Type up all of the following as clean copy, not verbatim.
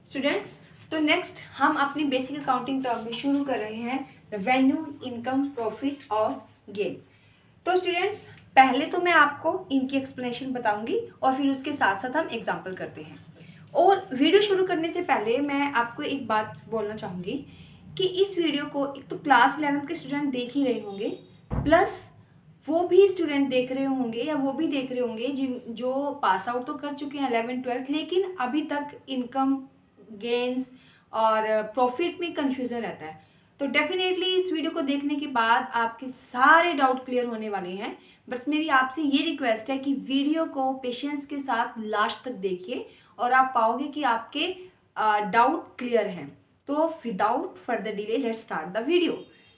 Students, तो next हम अपनी बेसिक अकाउंटिंग टर्म में शुरू कर रहे हैं रेवेन्यू, इनकम, प्रॉफिट और गेन। तो स्टूडेंट्स, पहले तो मैं आपको इनकी एक्सप्लेनेशन बताऊंगी और फिर उसके साथ साथ हम एग्जाम्पल करते हैं। और वीडियो शुरू करने से पहले मैं आपको एक बात बोलना चाहूँगी कि इस वीडियो को एक तो क्लास 11 के स्टूडेंट देख ही रहे होंगे, प्लस वो भी स्टूडेंट देख रहे होंगे या वो भी देख रहे होंगे जो पास आउट तो कर चुके हैं 11th-12th, लेकिन अभी तक इनकम, गेन्स और प्रॉफिट में कंफ्यूजन रहता है। तो डेफिनेटली इस वीडियो को देखने के बाद आपके सारे डाउट क्लियर होने वाले हैं। बस मेरी आपसे ये रिक्वेस्ट है कि वीडियो को पेशेंस के साथ लास्ट तक देखिए और आप पाओगे कि आपके डाउट क्लियर हैं। तो without further delay let's start the video.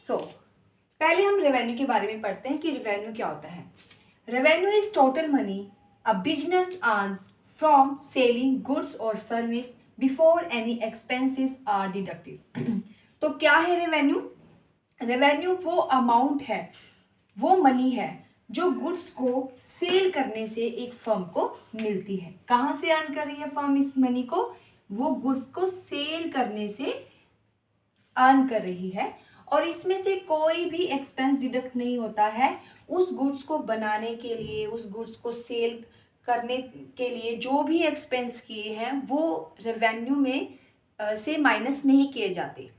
So पहले हम रेवेन्यू के बारे में पढ़ते हैं कि रेवेन्यू क्या होता है। Revenue is total money a business earns from selling goods और service before any expenses are deducted. तो क्या है रेवेन्यू? रेवेन्यू वो अमाउंट है, वो मनी है जो गुड्स को सेल करने से एक फर्म को मिलती है। कहाँ से अर्न कर रही है फर्म इस मनी को? वो गुड्स को सेल करने से अर्न कर रही है और इसमें से कोई भी एक्सपेंस डिडक्ट नहीं होता है। उस गुड्स को बनाने के लिए, उस गुड्स को सेल करने के लिए जो भी एक्सपेंस किए हैं वो रेवेन्यू में से माइनस नहीं किए जाते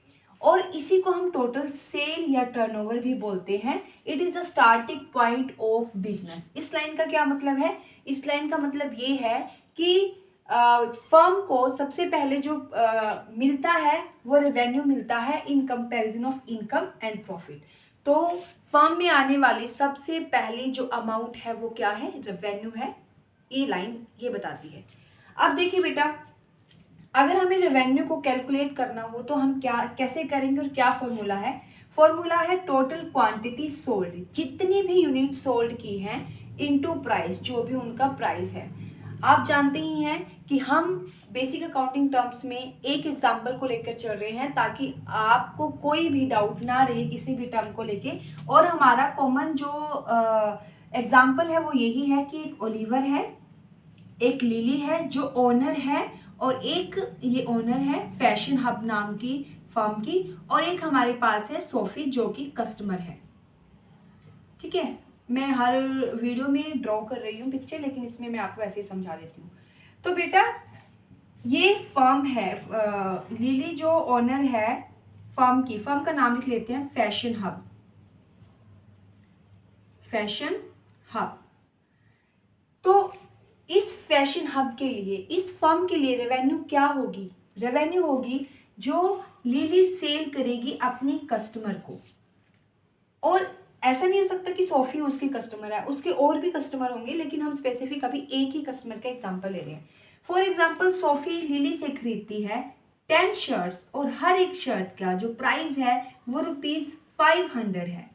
और इसी को हम टोटल सेल या टर्नओवर भी बोलते हैं। It is the starting point of business. इस लाइन का क्या मतलब है? इस लाइन का मतलब ये है कि फर्म को सबसे पहले जो मिलता है वो रेवेन्यू मिलता है in comparison of income and profit. तो फर्म में आने वाली सबसे पहली जो अमाउंट है वो क्या है? रेवेन्यू है। ये लाइन ये बताती है। अब देखिए बेटा, अगर हमें रेवेन्यू को कैलकुलेट करना हो तो हम क्या कैसे करेंगे और क्या फॉर्मूला है? फॉर्मूला है टोटल क्वांटिटी सोल्ड, जितनी भी यूनिट सोल्ड की हैं इनटू प्राइस, जो भी उनका प्राइस है। आप जानते ही हैं कि हम बेसिक अकाउंटिंग टर्म्स में एक एग्जांपल को लेकर चल रहे हैं ताकि आपको कोई भी डाउट ना रहे किसी भी टर्म को लेके। और हमारा कॉमन जो एग्जांपल है वो यही है कि एक ओलिवर है, एक लिली है जो ओनर है, और एक ये ओनर है फैशन हब नाम की फर्म की, और एक हमारे पास है सोफी जो कि कस्टमर है। ठीक है, मैं हर वीडियो में ड्रॉ कर रही हूँ पिक्चर, लेकिन इसमें मैं आपको ऐसे ही समझा देती हूँ। तो बेटा ये फर्म है, लिली जो ओनर है फर्म की, फर्म का नाम लिख लेते हैं फैशन हब। Fashion hub. तो इस फैशन हब के लिए, इस फर्म के लिए रेवेन्यू क्या होगी? रेवेन्यू होगी जो लिली सेल करेगी अपनी कस्टमर को। और ऐसा नहीं हो सकता कि सोफी उसकी कस्टमर है, उसके और भी कस्टमर होंगे, लेकिन हम स्पेसिफिक अभी एक ही कस्टमर का एग्जांपल ले रहे हैं। फॉर एग्जांपल सोफी लिली से खरीदती है 10 शर्ट्स और हर एक शर्ट का जो प्राइस है वो ₹500 है।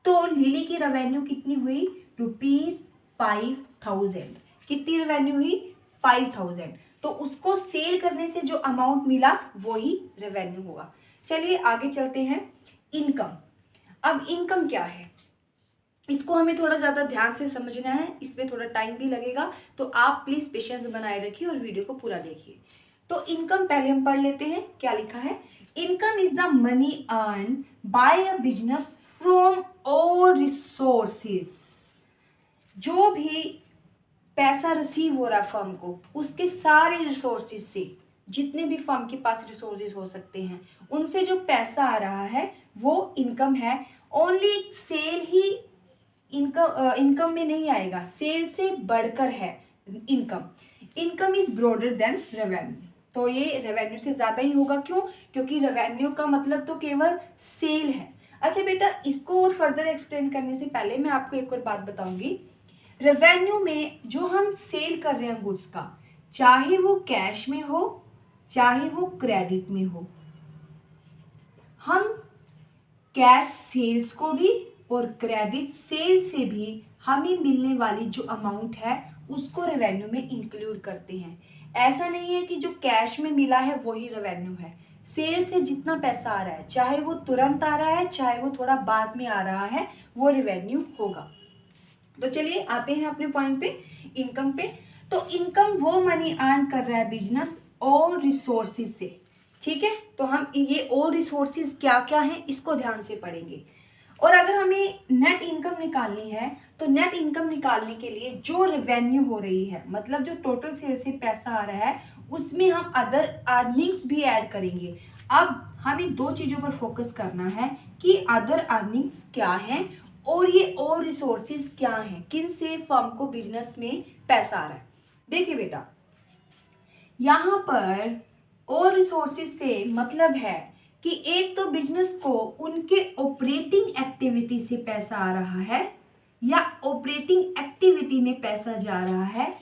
तो लिली की रेवेन्यू कितनी हुई? ₹5000। कितनी रेवेन्यू हुई? 5000। तो उसको सेल करने से जो अमाउंट मिला वो ही रेवेन्यू होगा। चलिए आगे चलते हैं। इनकम। अब इनकम क्या है इसको हमें थोड़ा ज़्यादा ध्यान से समझना है, इसमें थोड़ा टाइम भी लगेगा, तो आप प्लीज़ पेशेंस बनाए रखिए और वीडियो को पूरा देखिए। तो इनकम पहले हम पढ़ लेते हैं क्या लिखा है। Income is the money earn by a business from all resources. जो भी पैसा रिसीव हो रहा है फर्म को, उसके सारे रिसोर्सेज से, जितने भी फर्म के पास रिसोर्सेज हो सकते हैं उनसे जो पैसा आ रहा है वो इनकम है। ओनली सेल ही इनकम में नहीं आएगा, सेल से बढ़कर है income. Income is broader then revenue. तो ये रेवेन्यू से ज़्यादा ही होगा। क्यों? क्योंकि रेवेन्यू का मतलब तो केवल सेल है। अच्छा बेटा, इसको और फर्दर एक्सप्लेन करने से पहले मैं आपको एक और बात बताऊंगी। रेवेन्यू में जो हम सेल कर रहे हैं गुड्स का, चाहे वो कैश में हो चाहे वो क्रेडिट में हो, हम कैश सेल्स को भी और क्रेडिट सेल से भी हमें मिलने वाली जो अमाउंट है उसको रेवेन्यू में इंक्लूड करते हैं। ऐसा नहीं है कि जो कैश में मिला है वही रेवेन्यू है। सेल से जितना पैसा आ रहा है, चाहे वो तुरंत आ रहा है चाहे वो थोड़ा बाद में आ रहा है, वो रेवेन्यू होगा। तो चलिए आते हैं अपने पॉइंट पे, इनकम पे। तो इनकम वो मनी अर्न कर रहा है बिजनेस और रिसोर्सेज से। ठीक है, तो हम ये और रिसोर्सेज क्या क्या हैं इसको ध्यान से पढ़ेंगे। और अगर हमें नेट इनकम निकालनी है तो नेट इनकम निकालने के लिए जो रेवेन्यू हो रही है, मतलब जो टोटल सेल से पैसा आ रहा है, उसमें हम अदर अर्निंग्स भी ऐड करेंगे। अब हमें दो चीज़ों पर फोकस करना है कि अदर अर्निंग्स क्या हैं और ये और रिसोर्सेज क्या हैं, किन से फर्म को बिजनेस में पैसा आ रहा है। देखिए बेटा, यहाँ पर और रिसोर्सेज से मतलब है कि एक तो बिजनेस को उनके ऑपरेटिंग एक्टिविटी से पैसा आ रहा है, या ऑपरेटिंग एक्टिविटी में पैसा जा रहा है,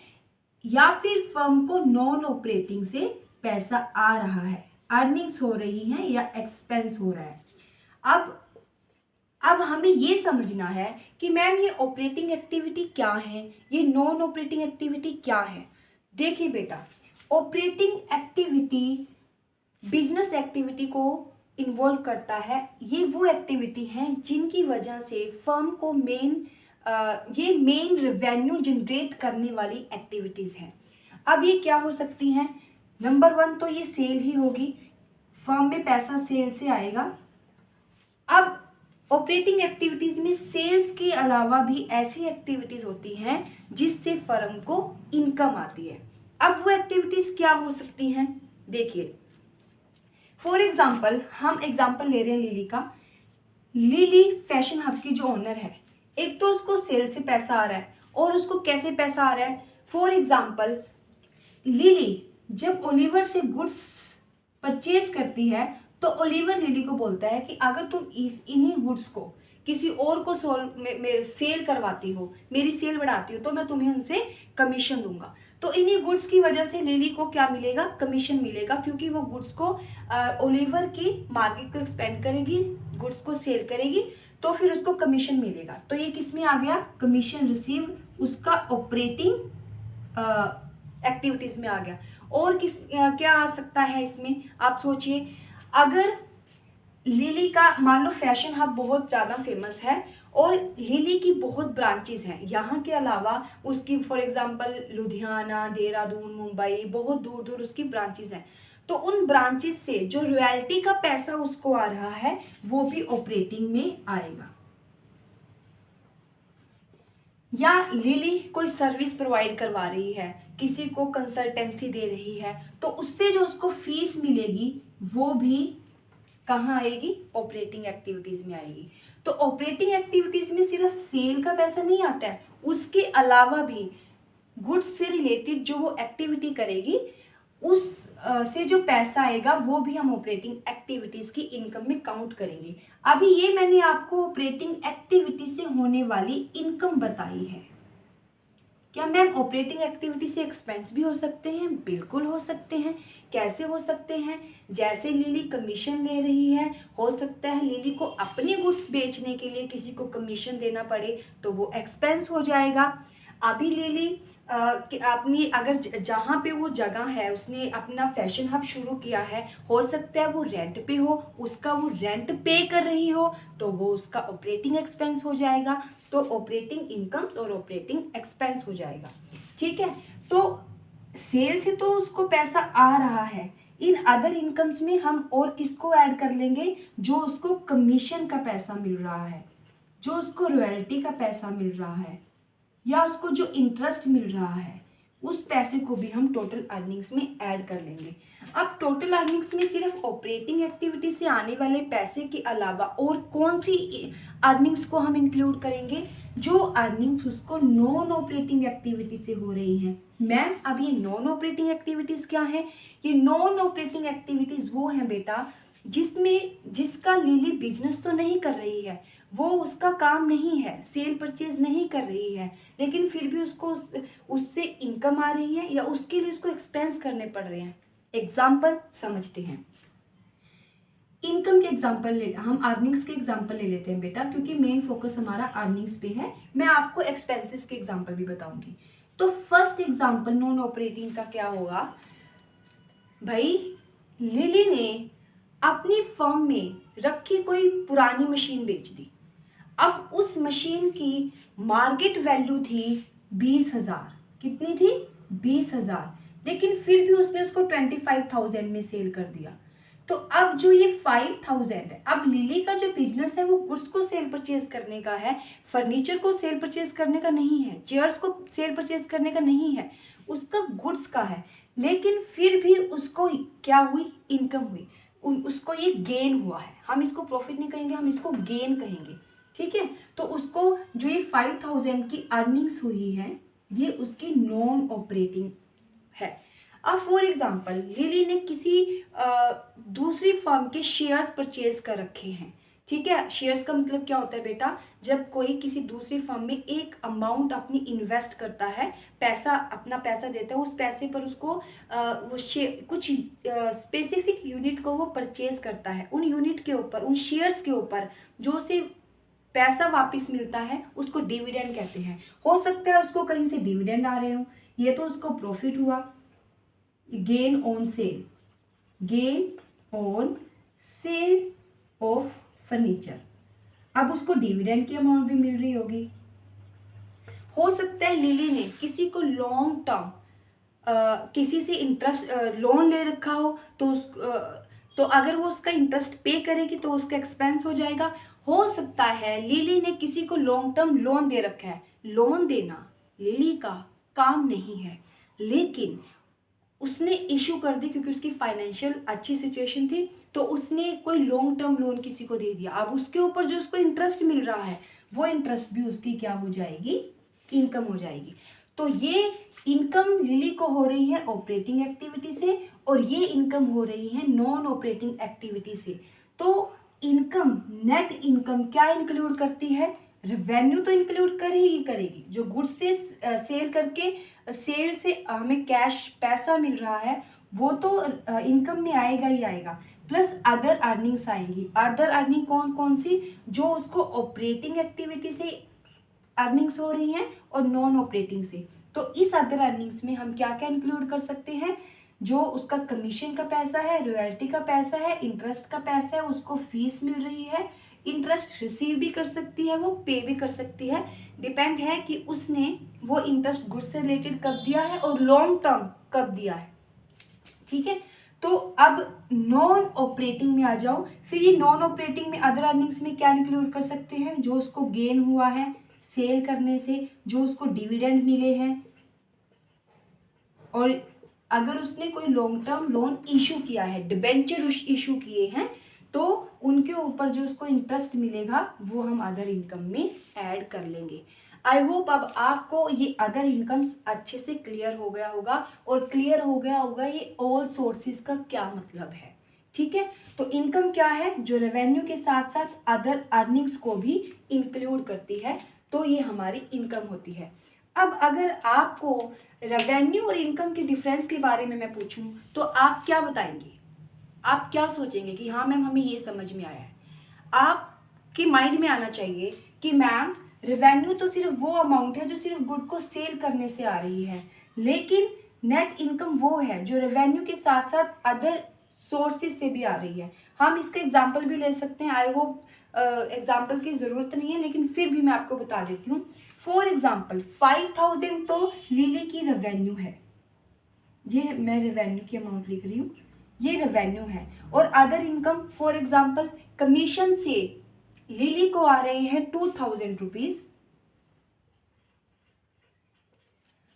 या फिर फर्म को नॉन ऑपरेटिंग से पैसा आ रहा है, अर्निंग्स हो रही हैं या एक्सपेंस हो रहा है। अब हमें ये समझना है कि मैम ये ऑपरेटिंग एक्टिविटी क्या है, ये नॉन ऑपरेटिंग एक्टिविटी क्या है। देखिए बेटा, ऑपरेटिंग एक्टिविटी बिजनेस एक्टिविटी को इन्वॉल्व करता है। ये वो एक्टिविटी हैं जिनकी वजह से फर्म को ये मेन रेवेन्यू जनरेट करने वाली एक्टिविटीज़ हैं। अब ये क्या हो सकती हैं? नंबर 1 तो ये सेल ही होगी, फर्म में पैसा सेल से आएगा। अब ऑपरेटिंग एक्टिविटीज़ में सेल्स के अलावा भी ऐसी एक्टिविटीज़ होती हैं जिससे फर्म को इनकम आती है। अब वो एक्टिविटीज़ क्या हो सकती हैं? देखिए, फॉर एग्जाम्पल हम एग्जाम्पल ले रहे हैं लिली का। लिली फैशन हब की जो ओनर है, एक तो उसको सेल से पैसा आ रहा है, और उसको कैसे पैसा आ रहा है? फॉर एग्जाम्पल लिली जब ओलिवर से गुड्स परचेज करती है तो ओलिवर लिली को बोलता है कि अगर तुम इन्हीं गुड्स को किसी और को सेल करवाती हो, मेरी सेल बढ़ाती हो, तो मैं तुम्हें उनसे कमीशन दूंगा। तो इन्हीं गुड्स की वजह से लिली को क्या मिलेगा? कमीशन मिलेगा, क्योंकि वो गुड्स को ओलिवर की मार्केट को एक्सपेंड करेगी, गुड्स को सेल करेगी, तो फिर उसको कमीशन मिलेगा। तो ये किस में आ गया? कमीशन रिसीव उसका ऑपरेटिंग एक्टिविटीज में आ गया। और क्या आ सकता है इसमें? आप सोचिए, अगर लिली का मान लो फैशन हब बहुत ज़्यादा फेमस है और लिली की बहुत ब्रांचेस हैं, यहाँ के अलावा उसकी फॉर एग्जांपल लुधियाना, देहरादून, मुंबई, बहुत दूर दूर उसकी ब्रांचेस हैं। तो उन ब्रांचेस से जो रॉयल्टी का पैसा उसको आ रहा है वो भी ऑपरेटिंग में आएगा। या लिली कोई सर्विस प्रोवाइड करवा रही है, किसी को कंसल्टेंसी दे रही है, तो उससे जो उसको फीस मिलेगी वो भी कहाँ आएगी? ऑपरेटिंग एक्टिविटीज में आएगी। तो ऑपरेटिंग एक्टिविटीज में सिर्फ सेल का पैसा नहीं आता है, उसके अलावा भी गुड्स से रिलेटेड जो वो एक्टिविटी करेगी उस से जो पैसा आएगा वो भी हम ऑपरेटिंग एक्टिविटीज की इनकम में काउंट करेंगे। अभी ये मैंने आपको ऑपरेटिंग एक्टिविटी से होने वाली इनकम बताई है। क्या मैम ऑपरेटिंग एक्टिविटी से एक्सपेंस भी हो सकते हैं? बिल्कुल हो सकते हैं। कैसे हो सकते हैं? जैसे लिली कमीशन ले रही है, हो सकता है लिली को अपने गुड्स बेचने के लिए किसी को कमीशन देना पड़े, तो वो एक्सपेंस हो जाएगा। अभी लिली अपनी अगर जहाँ पे वो जगह है उसने अपना फैशन हब शुरू किया है, हो सकता है वो रेंट पे हो, उसका वो रेंट पे कर रही हो, तो वो उसका ऑपरेटिंग एक्सपेंस हो जाएगा। तो ऑपरेटिंग इनकम्स और ऑपरेटिंग एक्सपेंस हो जाएगा। ठीक है, तो सेल से तो उसको पैसा आ रहा है, इन अदर इनकम्स में हम और किसको ऐड कर लेंगे? जो उसको कमीशन का पैसा मिल रहा है, जो उसको रॉयल्टी का पैसा मिल रहा है, या उसको जो इंटरेस्ट मिल रहा है, उस पैसे को भी हम टोटल अर्निंग्स में ऐड कर लेंगे। अब टोटल अर्निंग्स में सिर्फ ऑपरेटिंग एक्टिविटी से आने वाले पैसे के अलावा और कौन सी अर्निंग्स को हम इंक्लूड करेंगे? जो अर्निंग्स उसको नॉन ऑपरेटिंग एक्टिविटी से हो रही हैं। मैम अब ये नॉन ऑपरेटिंग एक्टिविटीज़ क्या है? ये नॉन ऑपरेटिंग एक्टिविटीज़ वो हैं बेटा जिसका लिली बिजनेस तो नहीं कर रही है, वो उसका काम नहीं है, सेल परचेज नहीं कर रही है, लेकिन फिर भी उसको उससे इनकम आ रही है या उसके लिए उसको एक्सपेंस करने पड़ रहे हैं। एग्जाम्पल समझते हैं। इनकम के एग्जाम्पल हम अर्निंग्स के एग्जाम्पल ले लेते हैं बेटा, क्योंकि मेन फोकस हमारा अर्निंग्स पे है। मैं आपको एक्सपेंसेस के एग्जाम्पल भी बताऊंगी। तो फर्स्ट एग्जाम्पल नॉन ऑपरेटिंग का क्या होगा भाई? लिली ने अपनी फर्म में रखी कोई पुरानी मशीन बेच दी। अब उस मशीन की मार्केट वैल्यू थी 20,000। कितनी थी? 20,000। लेकिन फिर भी उसने उसको 25,000 में सेल कर दिया। तो अब जो ये 5,000 है, अब लिली का जो बिजनेस है वो गुड्स को सेल परचेज करने का है, फर्नीचर को सेल परचेज करने का नहीं है, चेयर्स को सेल परचेज करने का नहीं है, उसका गुड्स का है। लेकिन फिर भी उसको क्या हुई, इनकम हुई, उसको ये गेन हुआ है। हम इसको प्रॉफिट नहीं कहेंगे, हम इसको गेन कहेंगे, ठीक है। तो उसको जो ये 5,000 की अर्निंग्स हुई है, ये उसकी नॉन ऑपरेटिंग है। अब फॉर एग्जाम्पल लिली ने किसी दूसरी फर्म के शेयर्स परचेज कर रखे हैं, ठीक है। शेयर्स का मतलब क्या होता है बेटा, जब कोई किसी दूसरी फर्म में एक अमाउंट अपनी इन्वेस्ट करता है, पैसा अपना पैसा देता है, उस पैसे पर उसको वो कुछ स्पेसिफिक यूनिट को वो परचेज करता है, उन यूनिट के ऊपर, उन शेयर्स के ऊपर जो उसे पैसा वापस मिलता है उसको डिविडेंड कहते हैं। हो सकता है उसको कहीं से डिविडेंड आ रहे हो, ये तो उसको प्रॉफिट हुआ, gain on sale, gain on sale of furniture. अब उसको डिविडेंड की अमाउंट भी मिल रही होगी। हो सकता है लिली ने किसी को लॉन्ग टर्म किसी से इंटरेस्ट लोन ले रखा हो, तो अगर वो उसका इंटरेस्ट पे करेगी तो उसका एक्सपेंस हो जाएगा। हो सकता है लिली ने किसी को लॉन्ग टर्म लोन दे रखा है, लोन देना लिली का काम नहीं है, लेकिन उसने इशू कर दी क्योंकि उसकी फाइनेंशियल अच्छी सिचुएशन थी, तो उसने कोई लॉन्ग टर्म लोन किसी को दे दिया। अब उसके ऊपर जो उसको इंटरेस्ट मिल रहा है, वो इंटरेस्ट भी उसकी क्या हो जाएगी, इनकम हो जाएगी। तो ये इनकम लिली को हो रही है ऑपरेटिंग एक्टिविटी से, और ये इनकम हो रही है नॉन ऑपरेटिंग एक्टिविटी से। तो इनकम, नेट इनकम क्या इंक्लूड करती है, रेवेन्यू तो इंक्लूड करेगी, जो गुड्स से सेल करके, सेल से हमें कैश पैसा मिल रहा है, वो तो इनकम में आएगा ही आएगा, प्लस अदर अर्निंग्स आएंगी। अदर अर्निंग कौन कौन सी, जो उसको ऑपरेटिंग एक्टिविटी से अर्निंग्स हो रही हैं और नॉन ऑपरेटिंग से। तो इस अदर अर्निंग्स में हम क्या क्या इंक्लूड कर सकते हैं, जो उसका कमीशन का पैसा है, रॉयल्टी का पैसा है, इंटरेस्ट का पैसा है, उसको फीस मिल रही है, इंटरेस्ट रिसीव भी कर सकती है, वो पे भी कर सकती है। डिपेंड है कि उसने वो इंटरेस्ट गुड्स से रिलेटेड कब दिया है और लॉन्ग टर्म कब दिया है, ठीक है। तो अब नॉन ऑपरेटिंग में आ जाओ। फिर ये नॉन ऑपरेटिंग में अदर अर्निंग्स में क्या इंक्लूड कर सकते हैं, जो उसको गेन हुआ है सेल करने से, जो उसको डिविडेंड मिले हैं, और अगर उसने कोई लॉन्ग टर्म लोन इशू किया है, डिबेंचर इशू किए हैं, तो उनके ऊपर जो उसको इंटरेस्ट मिलेगा वो हम अदर इनकम में ऐड कर लेंगे। आई होप अब आपको ये अदर इनकम्स अच्छे से क्लियर हो गया होगा, और क्लियर हो गया होगा ये ऑल सोर्सेज का क्या मतलब है, ठीक है। तो इनकम क्या है, जो रेवेन्यू के साथ साथ अदर अर्निंग्स को भी इंक्लूड करती है, तो ये हमारी इनकम होती है। अब अगर आपको रेवेन्यू और इनकम के डिफरेंस के बारे में मैं पूछूं तो आप क्या बताएंगे, आप क्या सोचेंगे कि हाँ मैम हमें ये समझ में आया है। आपके माइंड में आना चाहिए कि मैम रेवेन्यू तो सिर्फ वो अमाउंट है जो सिर्फ गुड को सेल करने से आ रही है, लेकिन नेट इनकम वो है जो रेवेन्यू के साथ साथ अदर सोर्सेज से भी आ रही है। हम इसका एग्जाम्पल भी ले सकते हैं, आई होप एग्जाम्पल की ज़रूरत नहीं है, लेकिन फिर भी मैं आपको बता देती हूँ। फॉर एग्जाम्पल 5,000 तो लिली की रेवेन्यू है, ये मैं रेवेन्यू की अमाउंट लिख रही हूँ, ये रेवेन्यू है। और other income for example commission से लिली को आ रहे हैं 2,000 रुपीज,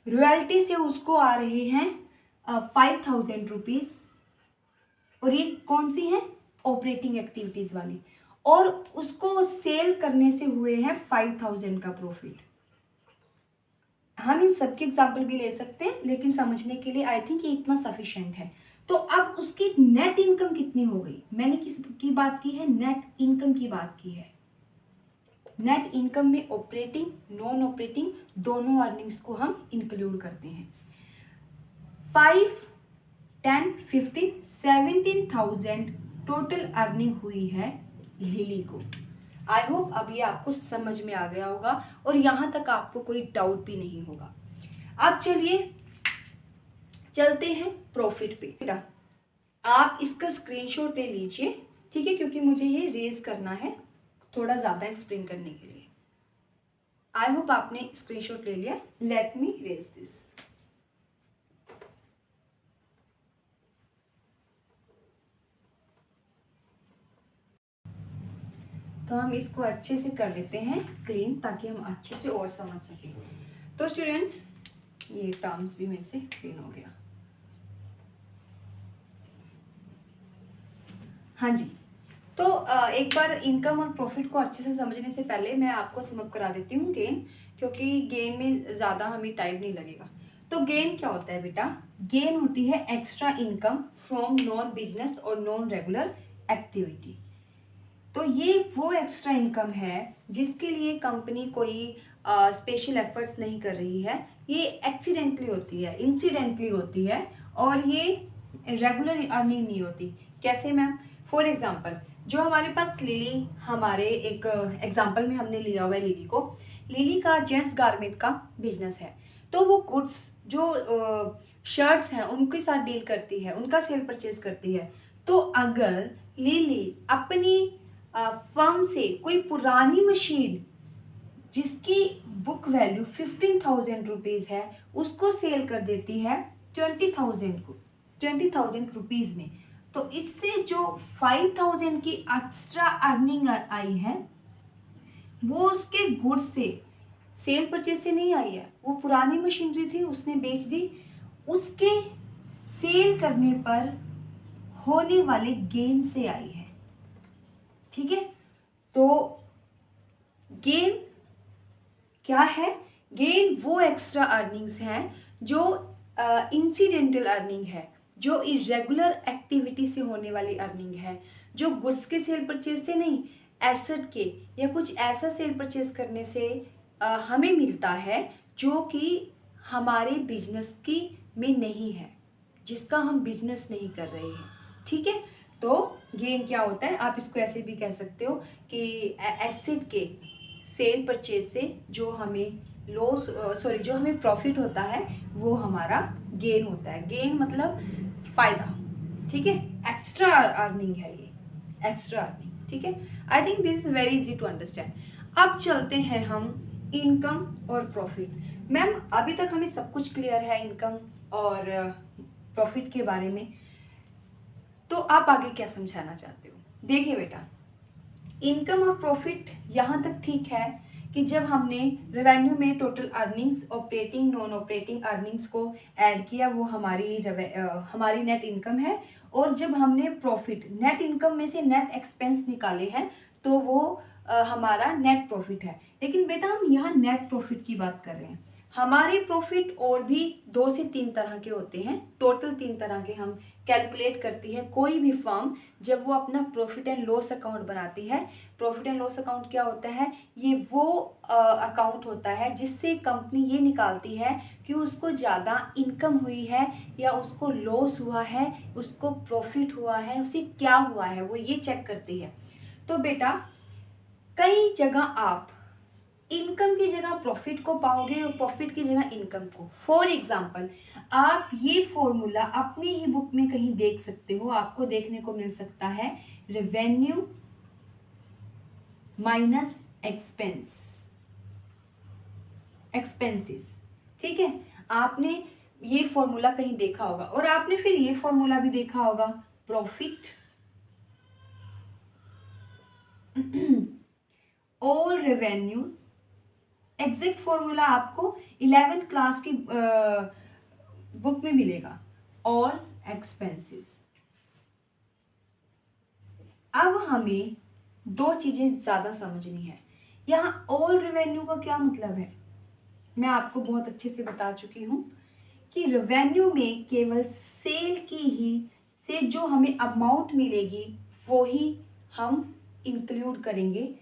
रॉयल्टी से उसको आ रहे हैं 5,000 रुपीज, और ये कौन सी है, ऑपरेटिंग एक्टिविटीज वाली, और उसको सेल करने से हुए हैं 5,000 का प्रॉफिट। हम इन सबके एग्जाम्पल भी ले सकते हैं, लेकिन समझने के लिए आई थिंक ये इतना सफिशिएंट है। तो अब उसकी नेट इनकम कितनी हो गई, मैंने किसकी बात की है, नेट इनकम की बात की है। नेट इनकम में ऑपरेटिंग नॉन ऑपरेटिंग दोनों अर्निंग्स को हम इंक्लूड करते हैं। 5, 10, 15, 17,000 टोटल अर्निंग हुई है लिली को। आई होप अब ये आपको समझ में आ गया होगा, और यहाँ तक आपको कोई डाउट भी नहीं होगा। अब चलिए चलते हैं प्रॉफिट पे। बेटा आप इसका स्क्रीनशॉट ले लीजिए, ठीक है, क्योंकि मुझे ये रेज करना है थोड़ा ज़्यादा एक्सप्लेन करने के लिए। आई होप आपने स्क्रीनशॉट ले लिया। Let me raise this. तो हम इसको अच्छे से कर लेते हैं क्लीन, ताकि हम अच्छे से और समझ सकें। तो स्टूडेंट्स, ये टर्म्स भी मेरे से क्लीन हो गया। हाँ जी, तो एक बार इनकम और प्रॉफिट को अच्छे से समझने से पहले मैं आपको समअप करा देती हूँ गेन, क्योंकि गेन में ज़्यादा हमें टाइम नहीं लगेगा। तो गेन क्या होता है बेटा? गेन होती है extra income from non business और नॉन रेगुलर एक्टिविटी। तो ये वो एक्स्ट्रा इनकम है जिसके लिए कंपनी कोई स्पेशल एफर्ट्स नहीं कर रही है, ये एक्सीडेंटली होती है, इंसिडेंटली होती है, और ये रेगुलर अर्निंग नहीं होती। कैसे मैम? फॉर एग्जांपल, जो हमारे पास लिली, हमारे एक एग्जांपल में हमने लिया हुआ है लिली को, लिली का जेंट्स गारमेंट का बिजनेस है। तो वो गुड्स जो शर्ट्स हैं उनके साथ डील करती है, उनका सेल परचेज करती है। तो अगर लिली अपनी फर्म से कोई पुरानी मशीन जिसकी बुक वैल्यू 15,000 रुपीज़ है उसको सेल कर देती है 20,000 रुपीज़ में, तो इससे जो 5,000 की एक्स्ट्रा अर्निंग आई है वो उसके गुड्स से, सेल परचेज से नहीं आई है। वो पुरानी मशीनरी थी, उसने बेच दी, उसके सेल करने पर होने वाले गेन से आई है। ठीक है, तो गेन क्या है? गेन वो एक्स्ट्रा अर्निंग्स हैं जो इंसिडेंटल अर्निंग है, जो इरेगुलर एक्टिविटी से होने वाली अर्निंग है, जो गुड्स के सेल परचेज से नहीं, एसेट के या कुछ ऐसा सेल परचेज करने से हमें मिलता है जो कि हमारे बिजनेस की में नहीं है, जिसका हम बिजनेस नहीं कर रहे हैं। ठीक है, तो गेन क्या होता है? आप इसको ऐसे भी कह सकते हो कि एसेट के सेल परचेज से जो हमें लॉस, जो हमें प्रॉफिट होता है वो हमारा गेन होता है। गेन मतलब फायदा। ठीक है, एक्स्ट्रा अर्निंग है ये, एक्स्ट्रा अर्निंग। ठीक है, I think this is very easy to understand. अब चलते हैं हम इनकम और प्रॉफिट। मैम, अभी तक हमें सब कुछ क्लियर है इनकम और प्रॉफिट के बारे में, तो आप आगे क्या समझाना चाहते हो? देखिए बेटा, इनकम और प्रॉफिट यहाँ तक ठीक है कि जब हमने रेवेन्यू में total earnings, operating non operating earnings को ऐड किया, वो हमारी नेट इनकम है। और जब हमने प्रॉफिट, नेट इनकम में से नेट एक्सपेंस निकाले हैं, तो वो हमारा नेट प्रॉफिट है। लेकिन बेटा, हम यहाँ नेट प्रॉफिट की बात कर रहे हैं। हमारे प्रॉफिट और भी 2 से 3 तरह के होते हैं, टोटल 3 तरह के हम कैलकुलेट करती है कोई भी फर्म जब वो अपना प्रॉफिट एंड लॉस अकाउंट बनाती है। प्रॉफिट एंड लॉस अकाउंट क्या होता है? ये वो अकाउंट होता है जिससे कंपनी ये निकालती है कि उसको ज़्यादा इनकम हुई है या उसको लॉस हुआ है, उसको प्रॉफिट हुआ है, उसे क्या हुआ है, वो ये चेक करती है। तो बेटा, कई जगह आप इनकम की जगह प्रॉफिट को पाओगे और प्रॉफिट की जगह इनकम को। फॉर एग्जाम्पल, आप ये फॉर्मूला अपनी ही बुक में कहीं देख सकते हो, आपको देखने को मिल सकता है, रेवेन्यू माइनस एक्सपेंसेस। ठीक है, आपने ये फॉर्मूला कहीं देखा होगा, और आपने फिर ये फॉर्मूला भी देखा होगा, profit all revenues. Exact formula आपको 11th क्लास की बुक में मिलेगा, ऑल एक्सपेंसेस। अब हमें 2 चीजें ज्यादा समझनी है। यहाँ ऑल रेवेन्यू का क्या मतलब है? मैं आपको बहुत अच्छे से बता चुकी हूँ कि रेवेन्यू में केवल सेल की ही से जो हमें अमाउंट मिलेगी वो ही हम इंक्लूड करेंगे।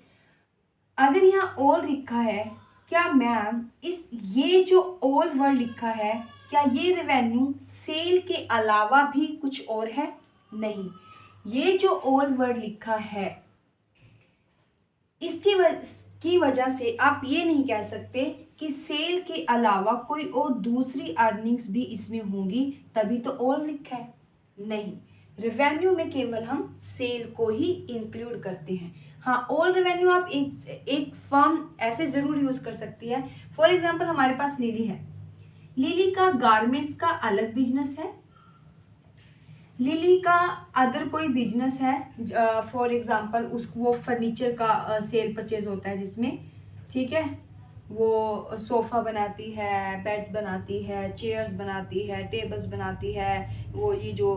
अगर यहाँ ऑल लिखा है, क्या मैम ये जो ऑल वर्ड लिखा है, क्या ये रेवेन्यू सेल के अलावा भी कुछ और है? नहीं, ये जो ऑल वर्ड लिखा है इसकी वजह से आप ये नहीं कह सकते कि सेल के अलावा कोई और दूसरी अर्निंग्स भी इसमें होंगी, तभी तो ऑल लिखा है। नहीं, रेवेन्यू में केवल हम सेल को ही इंक्लूड करते हैं। हाँ, ऑल रेवेन्यू आप एक फर्म ऐसे जरूर यूज कर सकती है। फॉर एग्जांपल, हमारे पास लिली है, लिली का गारमेंट्स का अलग बिजनेस है, लिली का अदर कोई बिजनेस है, फॉर एग्जांपल उसको वो फर्नीचर का सेल परचेज होता है जिसमें, ठीक है, वो सोफ़ा बनाती है, बेड बनाती है, चेयर्स बनाती है, टेबल्स बनाती है, वो ये जो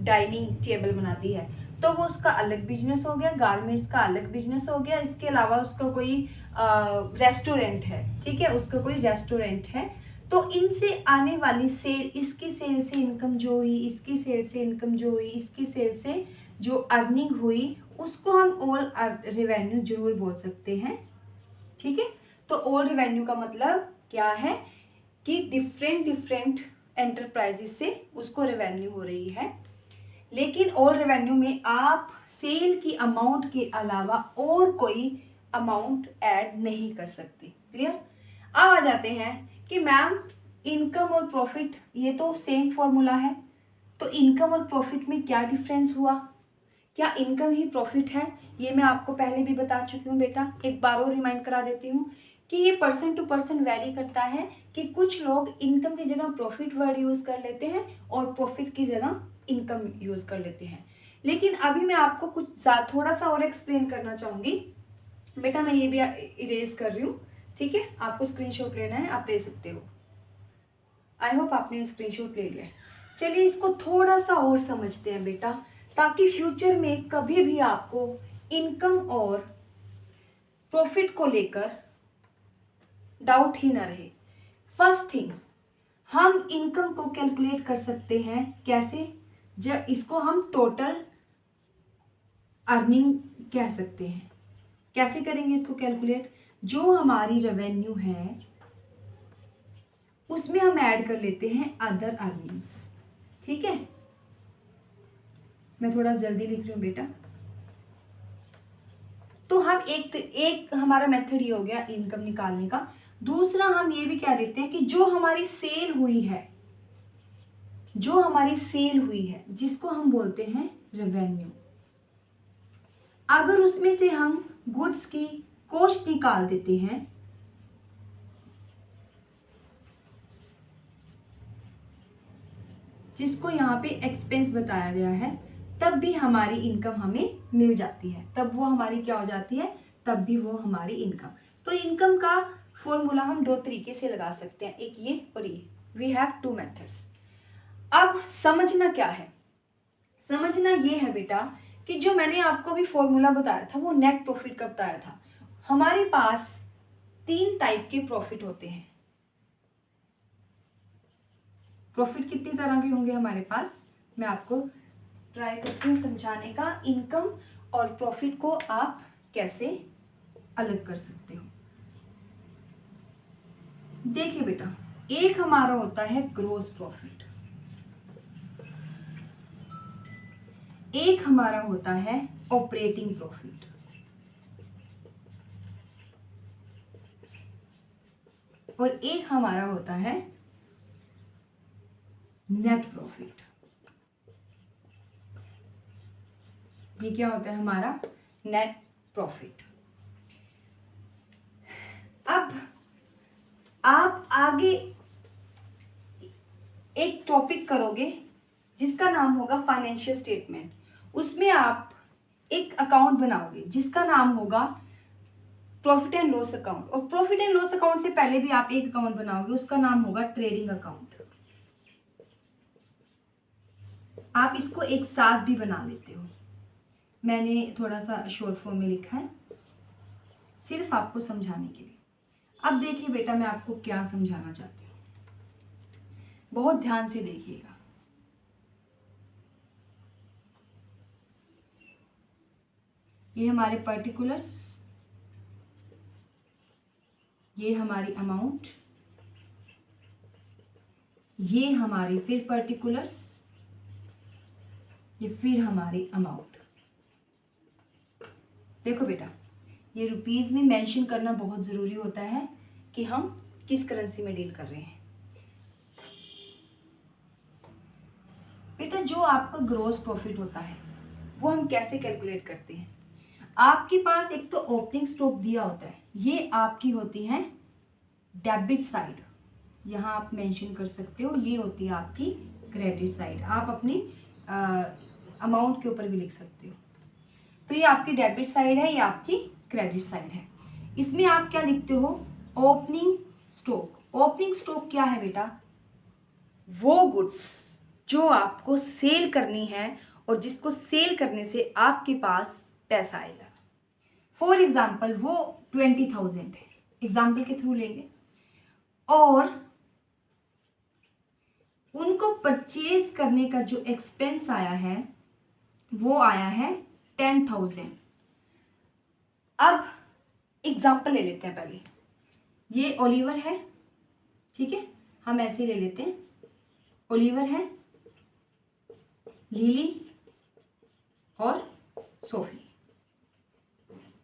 डाइनिंग टेबल बनाती है, तो वो उसका अलग बिजनेस हो गया, गारमेंट्स का अलग बिजनेस हो गया। इसके अलावा उसका कोई रेस्टोरेंट है, ठीक है, उसका कोई रेस्टोरेंट है, तो इनसे आने वाली सेल, इसकी सेल से इनकम जो हुई, इसकी सेल से इनकम जो हुई, इसकी सेल से जो अर्निंग हुई, उसको हम ऑल रेवेन्यू जरूर बोल सकते हैं, ठीक है। तो ऑल रेवेन्यू का मतलब क्या है कि डिफरेंट डिफरेंट एंटरप्राइजेस से उसको रेवेन्यू हो रही है, लेकिन ऑल रेवेन्यू में आप सेल की अमाउंट के अलावा और कोई अमाउंट ऐड नहीं कर सकते। क्लियर। अब आ जाते हैं कि मैम इनकम और प्रॉफिट ये तो सेम फॉर्मूला है, तो इनकम और प्रॉफिट में क्या डिफरेंस हुआ, क्या इनकम ही प्रॉफिट है? ये मैं आपको पहले भी बता चुकी हूँ बेटा, एक बार और रिमाइंड करा देती हूँ कि ये पर्सन टू पर्सन वेरी करता है, कि कुछ लोग इनकम की जगह प्रॉफिट वर्ड यूज़ कर लेते हैं और प्रॉफिट की जगह इनकम यूज़ कर लेते हैं। लेकिन अभी मैं आपको कुछ थोड़ा सा और एक्सप्लेन करना चाहूँगी बेटा। मैं ये भी इरेज कर रही हूँ, ठीक है, आपको स्क्रीनशॉट लेना है आप ले सकते हो। आई होप आपने स्क्रीनशॉट ले लिया है। चलिए इसको थोड़ा सा और समझते हैं बेटा, ताकि फ्यूचर में कभी भी आपको इनकम और प्रॉफिट को लेकर डाउट ही ना रहे। फर्स्ट थिंग, हम इनकम को कैलकुलेट कर सकते हैं कैसे, जब इसको हम टोटल अर्निंग कह सकते हैं। कैसे करेंगे इसको कैलकुलेट? जो हमारी रेवेन्यू है उसमें हम ऐड कर लेते हैं अदर अर्निंग्स, ठीक है। मैं थोड़ा जल्दी लिख रही हूँ बेटा। तो हम एक हमारा मेथड ये हो गया इनकम निकालने का। दूसरा हम ये भी कह देते हैं कि जो हमारी सेल हुई है, जो हमारी सेल हुई है जिसको हम बोलते हैं रेवेन्यू, अगर उसमें से हम गुड्स की कॉस्ट निकाल देते हैं, जिसको यहाँ पे एक्सपेंस बताया गया है, तब भी हमारी इनकम हमें मिल जाती है, तब वो हमारी क्या हो जाती है, तब भी वो हमारी इनकम। तो इनकम का फॉर्मूला हम दो तरीके से लगा सकते हैं, एक ये और ये। We have two methods. अब समझना क्या है, समझना ये है बेटा कि जो मैंने आपको अभी फॉर्मूला बताया था वो नेट प्रॉफिट का बताया था। हमारे पास तीन टाइप के प्रॉफिट होते हैं। प्रॉफिट कितनी तरह के होंगे हमारे पास, मैं आपको ट्राई करती हूँ समझाने का। इनकम और प्रॉफिट को आप कैसे अलग कर सकते हो। देखिए बेटा, एक हमारा होता है ग्रोस प्रॉफिट, एक हमारा होता है ऑपरेटिंग प्रॉफिट, और एक हमारा होता है नेट प्रॉफिट। ये क्या होता है हमारा नेट प्रॉफिट। अब आप आगे एक टॉपिक करोगे जिसका नाम होगा फाइनेंशियल स्टेटमेंट। उसमें आप एक अकाउंट बनाओगे जिसका नाम होगा प्रॉफिट एंड लॉस अकाउंट, और प्रॉफिट एंड लॉस अकाउंट से पहले भी आप एक अकाउंट बनाओगे, उसका नाम होगा ट्रेडिंग अकाउंट। आप इसको एक साथ भी बना लेते हो, मैंने थोड़ा सा शॉर्ट फॉर्म में लिखा है सिर्फ आपको समझाने के लिए। अब देखिए बेटा, मैं आपको क्या समझाना चाहती हूँ, बहुत ध्यान से देखिएगा। ये हमारे पर्टिकुलर्स, ये हमारी अमाउंट, ये हमारी फिर पर्टिकुलर्स, ये फिर हमारी अमाउंट। देखो बेटा, ये रुपीस में मेंशन करना बहुत ज़रूरी होता है कि हम किस करेंसी में डील कर रहे हैं। बेटा, जो आपका ग्रॉस प्रॉफिट होता है वो हम कैसे कैलकुलेट करते हैं? आपके पास एक तो ओपनिंग स्टॉक दिया होता है, ये आपकी होती है डेबिट साइड, यहाँ आप मेंशन कर सकते हो, ये होती है आपकी क्रेडिट साइड। आप अपनी अमाउंट के ऊपर भी लिख सकते हो। तो ये आपकी डेबिट साइड है, ये आपकी क्रेडिट साइड है। इसमें आप क्या लिखते हो, ओपनिंग स्टॉक। ओपनिंग स्टॉक क्या है बेटा, वो गुड्स जो आपको सेल करनी है और जिसको सेल करने से आपके पास पैसा आएगा। फॉर एग्जाम्पल वो 20,000 है, एग्जाम्पल के थ्रू लेंगे, और उनको परचेज करने का जो एक्सपेंस आया है वो आया है 10,000। अब एग्जाम्पल ले लेते हैं पहले, ये ओलिवर है, ठीक है, हम ऐसे ले लेते हैं, ओलिवर है, लिली और सोफी।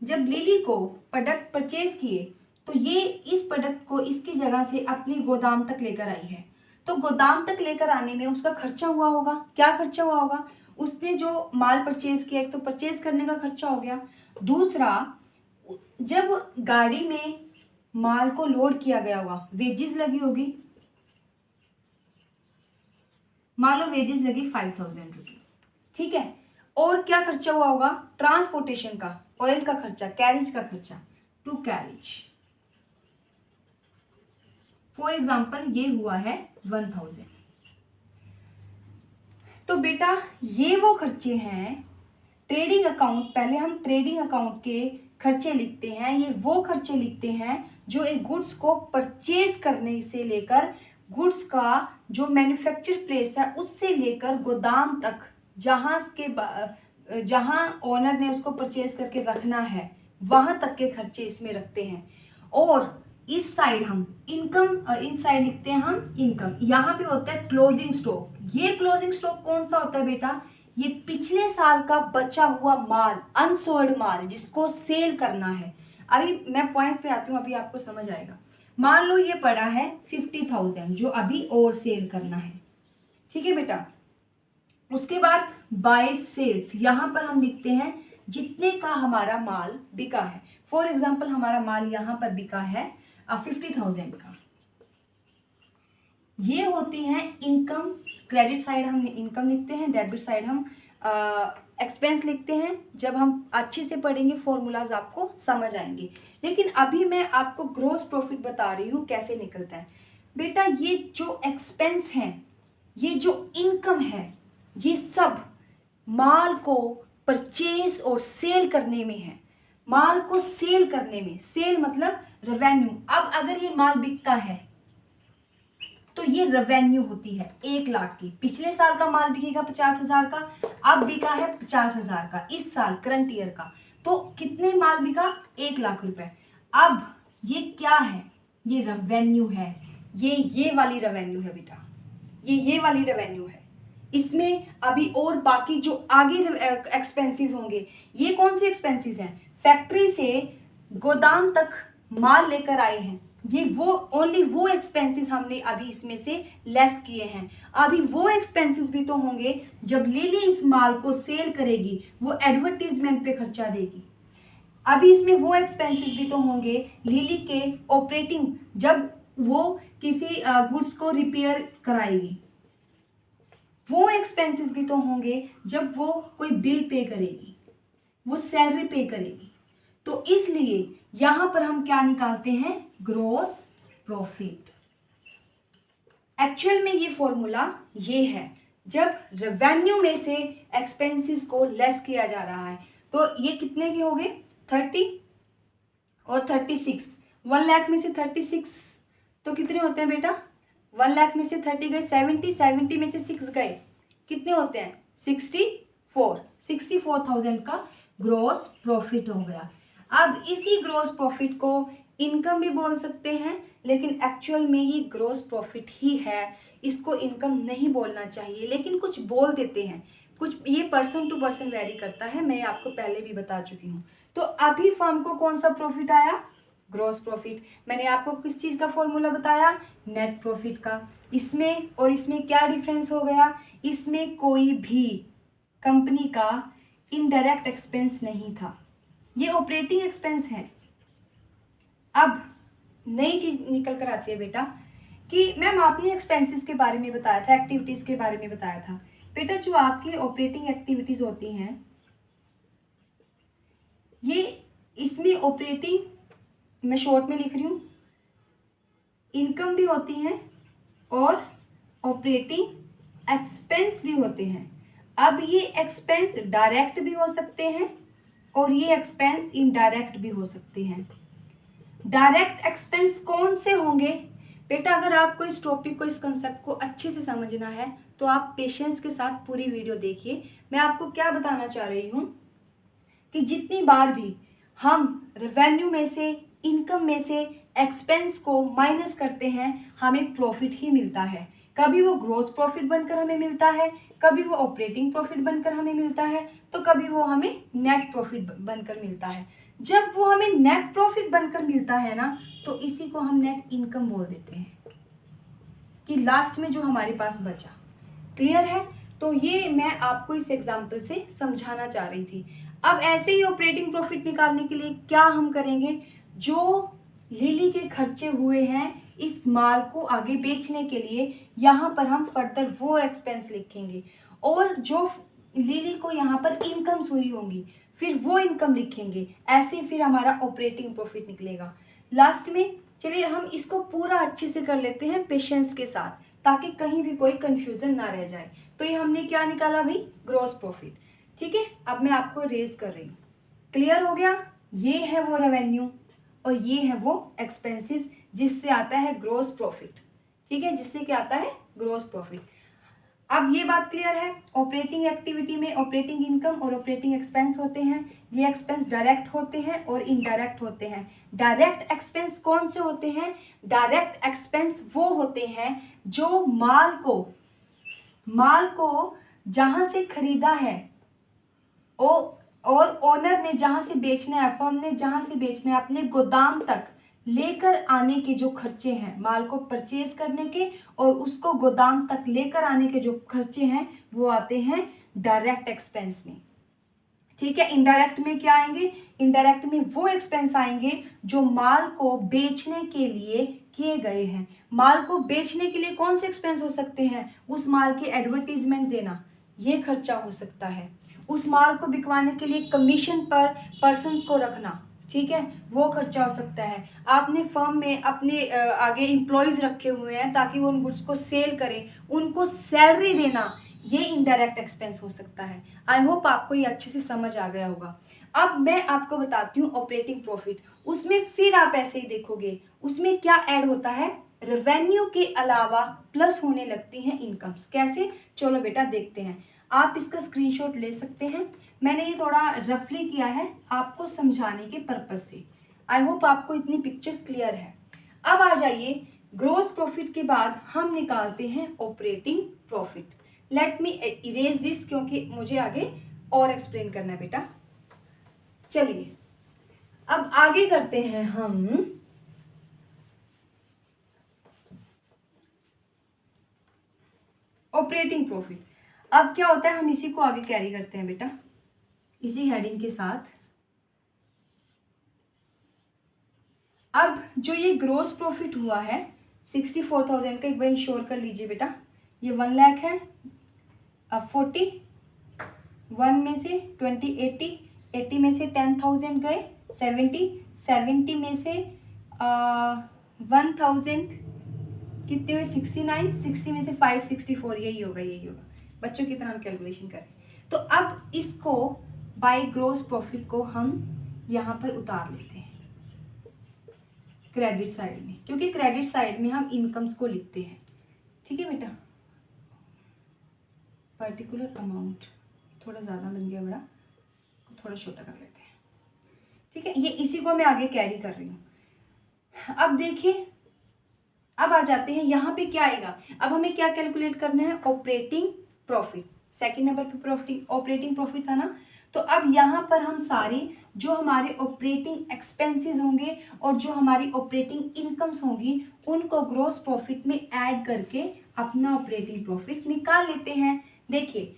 जब लिली को प्रोडक्ट परचेज किए तो ये इस प्रोडक्ट को इसकी जगह से अपनी गोदाम तक लेकर आई है। तो गोदाम तक लेकर आने में उसका खर्चा हुआ होगा। क्या खर्चा हुआ होगा, उसने जो माल परचेज किया, एक तो परचेज करने का खर्चा हो गया, दूसरा जब गाड़ी में माल को लोड किया गया होगा वेजेस लगी होगी, मान लो वेजेस लगी 5,000 रुपीज, ठीक है। और क्या खर्चा हुआ होगा, ट्रांसपोर्टेशन का, ऑयल का खर्चा, कैरेज का खर्चा, टू कैरेज। फॉर एग्जाम्पल ये हुआ है 1,000। तो बेटा ये वो खर्चे हैं, ट्रेडिंग अकाउंट, पहले हम ट्रेडिंग अकाउंट के खर्चे लिखते हैं, ये वो खर्चे लिखते हैं जो एक गुड्स को परचेज करने से लेकर गुड्स का जो मैन्युफैक्चर प्लेस है उससे लेकर गोदाम तक, जहां ओनर ने उसको परचेज करके रखना है वहां तक के खर्चे इसमें रखते हैं। और इस साइड हम इनकम, इस साइड लिखते हैं हम इनकम। यहाँ पे होता है क्लोजिंग स्टॉक। ये क्लोजिंग स्टॉक कौन सा होता है बेटा, ये पिछले साल का बचा हुआ माल, अनसोल्ड माल जिसको सेल करना है। अभी मैं पॉइंट पे आती हूँ, अभी आपको समझ आएगा। मान लो ये पड़ा है 50,000 जो अभी और सेल करना है, ठीक है बेटा। उसके बाद बाय सेल्स, यहाँ पर हम लिखते हैं जितने का हमारा माल बिका है। फॉर एग्जाम्पल हमारा माल यहाँ पर बिका है 50,000 का। ये होती है इनकम। क्रेडिट साइड हम इनकम लिखते हैं, डेबिट साइड हम एक्सपेंस लिखते हैं। जब हम अच्छे से पढ़ेंगे फॉर्मूलाज आपको समझ आएंगे। लेकिन अभी मैं आपको ग्रॉस प्रॉफिट बता रही हूँ कैसे निकलता है। बेटा ये जो एक्सपेंस है, ये जो इनकम है, ये सब माल को परचेज और सेल करने में है। माल को सेल करने में, सेल मतलब रेवेन्यू। अब अगर ये माल बिकता है तो ये रेवेन्यू होती है 1 लाख की। पिछले साल का माल बिकेगा 50,000 का, अब बिका है 50,000 का इस साल करंट ईयर का। तो कितने माल बिका, 1 लाख रुपए। अब ये क्या है, ये रेवेन्यू है। ये वाली रेवेन्यू है बेटा, ये वाली रेवेन्यू है। इसमें अभी और बाकी जो आगे एक्सपेंसेस होंगे, ये कौन से एक्सपेंसेस हैं, फैक्ट्री से गोदाम तक माल लेकर आए हैं, ये वो ओनली वो एक्सपेंसेस हमने अभी इसमें से लेस किए हैं। अभी वो एक्सपेंसेस भी तो होंगे जब लिली इस माल को सेल करेगी, वो एडवर्टीजमेंट पे खर्चा देगी। अभी इसमें वो एक्सपेंसेस भी तो होंगे लिली के ऑपरेटिंग, जब वो किसी गुड्स को रिपेयर कराएगी। वो एक्सपेंसेस भी तो होंगे जब वो कोई बिल पे करेगी, वो सैलरी पे करेगी। तो इसलिए यहां पर हम क्या निकालते हैं, ग्रॉस प्रॉफिट। एक्चुअल में ये फॉर्मूला ये है, जब रेवेन्यू में से एक्सपेंसेस को लेस किया जा रहा है। तो ये कितने के हो गए, 30 और 36। 1 लाख में से 36 तो कितने होते हैं बेटा, 1 लाख में से 30 गए 70, 70 में से 6 गए, कितने होते हैं 64,000 का ग्रॉस प्रॉफिट हो गया। अब इसी ग्रॉस प्रॉफिट को इनकम भी बोल सकते हैं, लेकिन एक्चुअल में ये ग्रॉस प्रॉफिट ही है। इसको इनकम नहीं बोलना चाहिए, लेकिन कुछ बोल देते हैं, कुछ ये पर्सन टू पर्सन वेरी करता है, मैं आपको पहले भी बता चुकी हूँ। तो अभी फर्म को कौन सा प्रॉफिट आया, ग्रॉस प्रॉफिट। मैंने आपको किस चीज़ का फॉर्मूला बताया, नेट प्रॉफिट का। इसमें और इसमें क्या डिफरेंस हो गया, इसमें कोई भी कंपनी का इनडायरेक्ट एक्सपेंस नहीं था, ये ऑपरेटिंग एक्सपेंस है। अब नई चीज निकल कर आती है बेटा कि मैम आपने एक्सपेंसेस के बारे में बताया था, एक्टिविटीज के बारे में बताया था, बेटा जो आपकी ऑपरेटिंग एक्टिविटीज होती हैं, ये इसमें ऑपरेटिंग मैं शॉर्ट में लिख रही हूँ, इनकम भी होती हैं और ऑपरेटिंग एक्सपेंस भी होते हैं। अब ये एक्सपेंस डायरेक्ट भी हो सकते हैं और ये एक्सपेंस इनडायरेक्ट भी हो सकते हैं। डायरेक्ट एक्सपेंस कौन से होंगे? बेटा अगर आपको इस टॉपिक को, इस कंसेप्ट को अच्छे से समझना है तो आप पेशेंस के साथ पूरी वीडियो देखिए। मैं आपको क्या बताना चाह रही हूँ कि जितनी बार भी हम रेवेन्यू में से, इनकम में से एक्सपेंस को माइनस करते हैं, हमें प्रॉफिट ही मिलता है। कभी वो ग्रॉस प्रॉफिट बनकर हमें मिलता है, कभी वो ऑपरेटिंग प्रॉफिट बनकर हमें मिलता है, तो कभी वो हमें नेट प्रॉफिट बनकर मिलता है। जब वो हमें नेट प्रॉफिट बनकर मिलता है ना, तो इसी को हम नेट इनकम बोल देते हैं, कि लास्ट में जो हमारे पास बचा। क्लियर है? तो ये मैं आपको इस एग्जाम्पल से समझाना चाह रही थी। अब ऐसे ही ऑपरेटिंग प्रॉफिट निकालने के लिए क्या हम करेंगे? जो लिली के खर्चे हुए हैं इस माल को आगे बेचने के लिए, यहाँ पर हम फर्दर वो एक्सपेंस लिखेंगे, और जो लिली को यहाँ पर इनकम्स हुई होंगी फिर वो इनकम लिखेंगे। ऐसे फिर हमारा ऑपरेटिंग प्रॉफिट निकलेगा लास्ट में। चलिए हम इसको पूरा अच्छे से कर लेते हैं पेशेंस के साथ, ताकि कहीं भी कोई कंफ्यूजन ना रह जाए। तो ये हमने क्या निकाला भाई? Gross profit. ठीक है, अब मैं आपको रेज कर रही हूँ। क्लियर हो गया? ये है वो रेवेन्यू और ये है वो एक्सपेंसेस जिससे आता है ग्रॉस प्रॉफिट। ठीक है, जिससे क्या आता है? Gross profit. अब ये बात क्लियर है? ऑपरेटिंग एक्टिविटी में ऑपरेटिंग इनकम और ऑपरेटिंग एक्सपेंस होते हैं। ये एक्सपेंस डायरेक्ट होते हैं और इनडायरेक्ट होते हैं। डायरेक्ट एक्सपेंस कौन से होते हैं? डायरेक्ट एक्सपेंस वो होते हैं जो माल को जहां से खरीदा है और ओनर ने जहां से बेचना है, फर्म ने जहां से बेचना है, अपने गोदाम तक लेकर आने के जो खर्चे हैं, माल को परचेज करने के और उसको गोदाम तक लेकर आने के जो खर्चे हैं, वो आते हैं डायरेक्ट एक्सपेंस में। ठीक है, इनडायरेक्ट में क्या आएंगे? इनडायरेक्ट में वो एक्सपेंस आएंगे जो माल को बेचने के लिए किए गए हैं। माल को बेचने के लिए कौन से एक्सपेंस हो सकते हैं? उस माल की एडवर्टीजमेंट देना, ये खर्चा हो सकता है। उस माल को बिकवाने के लिए कमीशन पर पर्सन्स को रखना, ठीक है, वो खर्चा हो सकता है। आपने फर्म में अपने आगे एम्प्लॉयज रखे हुए हैं ताकि वो उन गुड्स को सेल करें, उनको सैलरी देना, ये इनडायरेक्ट एक्सपेंस हो सकता है। आई होप आपको ये अच्छे से समझ आ गया होगा। अब मैं आपको बताती हूँ ऑपरेटिंग प्रॉफिट। उसमें फिर आप ऐसे ही देखोगे, उसमें क्या ऐड होता है? रेवेन्यू के अलावा प्लस होने लगती हैं इनकम्स। कैसे? चलो बेटा देखते हैं। आप इसका स्क्रीनशॉट ले सकते हैं। मैंने ये थोड़ा रफली किया है आपको समझाने के पर्पज से। आई होप आपको इतनी पिक्चर क्लियर है। अब आ जाइए, ग्रॉस प्रॉफिट के बाद हम निकालते हैं operating profit. Let me erase this, क्योंकि मुझे आगे और एक्सप्लेन करना है बेटा। चलिए अब आगे करते हैं हम ऑपरेटिंग प्रॉफिट। अब क्या होता है, हम इसी को आगे कैरी करते हैं बेटा, इसी हेडिंग के साथ। अब जो ये ग्रॉस प्रॉफिट हुआ है 64,000 का, एक बार इंश्योर कर लीजिए बेटा, ये 1 लाख है। अब 41 में से 20, 80 में से 10,000 गए, 70 में से 1000 कितने हुए? 69, 60 में से 564, यही होगा। बच्चों की तरह हम कैलकुलेशन करें। तो अब इसको बाय ग्रॉस प्रॉफिट को हम यहाँ पर उतार लेते हैं क्रेडिट साइड में, क्योंकि क्रेडिट साइड में हम इनकम्स को लिखते हैं। ठीक है बेटा, पर्टिकुलर अमाउंट थोड़ा ज़्यादा बन गया, बड़ा थोड़ा छोटा कर लेते हैं। ठीक है, ये इसी को मैं आगे कैरी कर रही हूँ। अब देखिए, अब आ जाते हैं यहाँ पे क्या आएगा। अब हमें क्या कैलकुलेट करना है? Operating profit. सेकंड नंबर पे ऑपरेटिंग प्रॉफिट था ना, तो अब यहाँ पर हम सारी जो हमारे ऑपरेटिंग एक्सपेंसेस होंगे और जो हमारी ऑपरेटिंग इनकम्स होंगी, उनको ग्रॉस प्रॉफिट में ऐड करके अपना ऑपरेटिंग प्रॉफिट निकाल लेते हैं। देखिए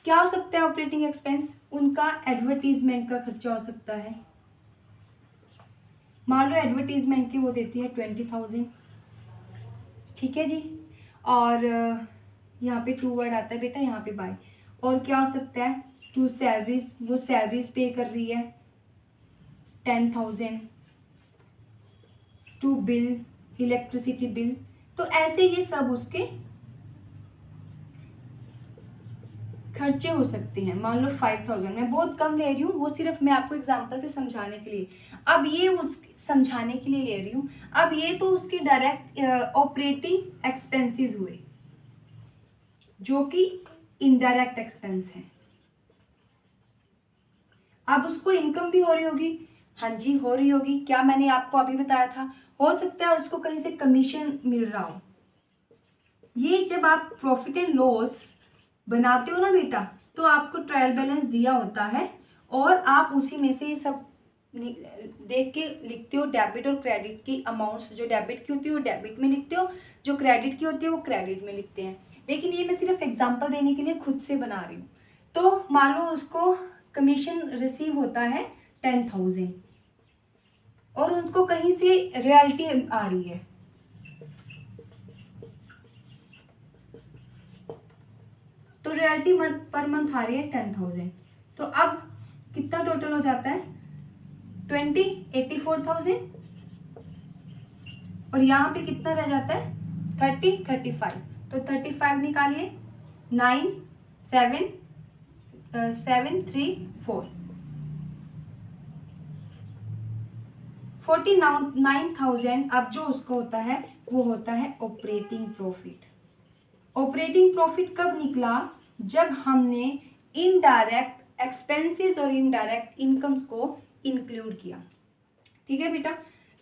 क्या हो सकता है ऑपरेटिंग एक्सपेंस? उनका एडवर्टीजमेंट का खर्चा हो सकता है। मान लो एडवर्टीजमेंट की वो देती है 20,000, ठीक है जी। और यहाँ पे टू वर्ड आता है बेटा, यहाँ पे बाय। और क्या हो सकता है, टू सैलरीज, वो सैलरीज पे कर रही है 10,000। To bill, electricity bill. तो ऐसे ये सब उसके खर्चे हो सकते हैं। मान लो 5,000, मैं बहुत कम ले रही हूँ, वो सिर्फ मैं आपको एग्जांपल से समझाने के लिए। अब ये उस समझाने के लिए ले रही हूँ। अब ये तो उसकी डायरेक्ट ऑपरेटिंग एक्सपेंसेस हुए, जो कि इनडायरेक्ट एक्सपेंस है। अब उसको इनकम भी हो रही होगी, हाँ जी हो रही होगी। क्या मैंने आपको अभी बताया था, हो सकता है उसको कहीं से कमीशन मिल रहा हो। ये जब आप प्रॉफिट एंड लॉस बनाते हो ना बेटा, तो आपको ट्रायल बैलेंस दिया होता है और आप उसी में से सब देख के लिखते हो। डेबिट और क्रेडिट की अमाउंट्स, जो डेबिट की होती है वो डेबिट में लिखते हो, जो क्रेडिट की होती है वो क्रेडिट में लिखते हैं। लेकिन ये मैं सिर्फ एग्जांपल देने के लिए खुद से बना रही हूँ। तो मान लो उसको कमीशन रिसीव होता है 10,000 और उनको कहीं से रॉयल्टी आ रही है, तो रॉयल्टी पर मंथ आ रही है 10,000। तो अब कितना टोटल हो जाता है, 84,000। और यहाँ पे कितना रह जाता है, 35। तो 35 निकालिए, 9 7 7 3 4 49,000। अब जो उसको होता है वो होता है ऑपरेटिंग प्रॉफिट। ऑपरेटिंग प्रॉफिट कब निकला, जब हमने इनडायरेक्ट एक्सपेंसेस और इनडायरेक्ट इनकम्स को इंक्लूड किया। ठीक है बेटा,